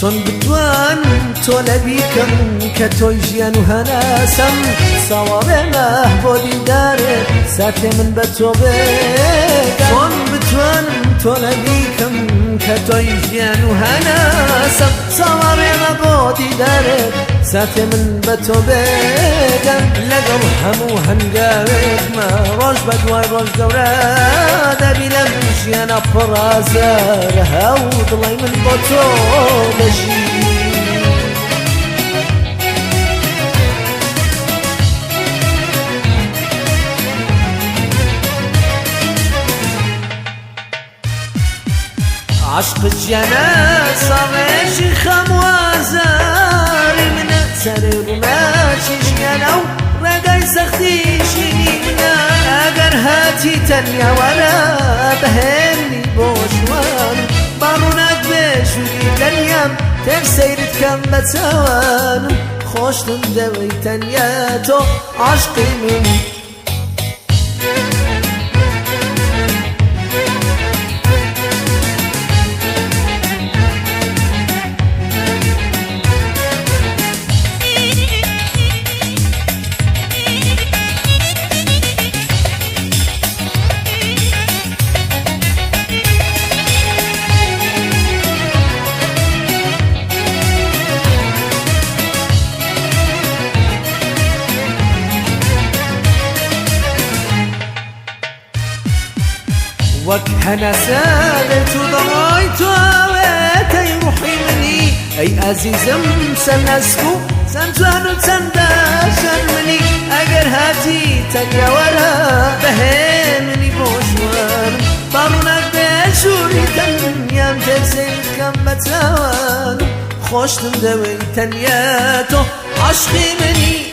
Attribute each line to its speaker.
Speaker 1: چون بتوانم تۆ لە بیکەم کە تۆی ژیان و هەناسەم ساوابێمە بۆ دیدارێت ساتێ من بە تۆ بێگەم چۆن بتوانم تۆ لە بیکەم کە تۆی ژیان و هەناسەم ساوابێمە بۆ دیدارێت ساتێ من بە تۆ بێگەم لەگەڵ هەموو هەنگاوێکمە ڕۆژ بە دوای ڕۆژ گەورە دەبی لەم ژیانە پڕازارە هەو دڵی من بۆ تۆ دەژی عشق جیانە ساڵێژی خەموازاری منە سەرێ ڕووناچی ژیانە و ڕێگای سەختیشی منە ئەگەر هاتی تەنیاوەرە بەهێنی بۆ ژوان باڕووناک بێژووری دەنیام تێک سەیرت کەم بە چاوانم خۆشتم دەوەی تەنیا تۆ عاشقی من وەک هەناسەدەت و دەڵای تۆوێتەی ڕوحی منی ئەی ئازیزم چەند نەزک و چەند جوان و چەند باشەر منی ئەگەر هاتی تەنیاوەرە بەهێننی بۆ ژوانم باڕووناک بێژووری تەنیام تێک سەیرت کەم بە چاوانم خۆشتم دەوەی تەنیا تۆ عاشقی منی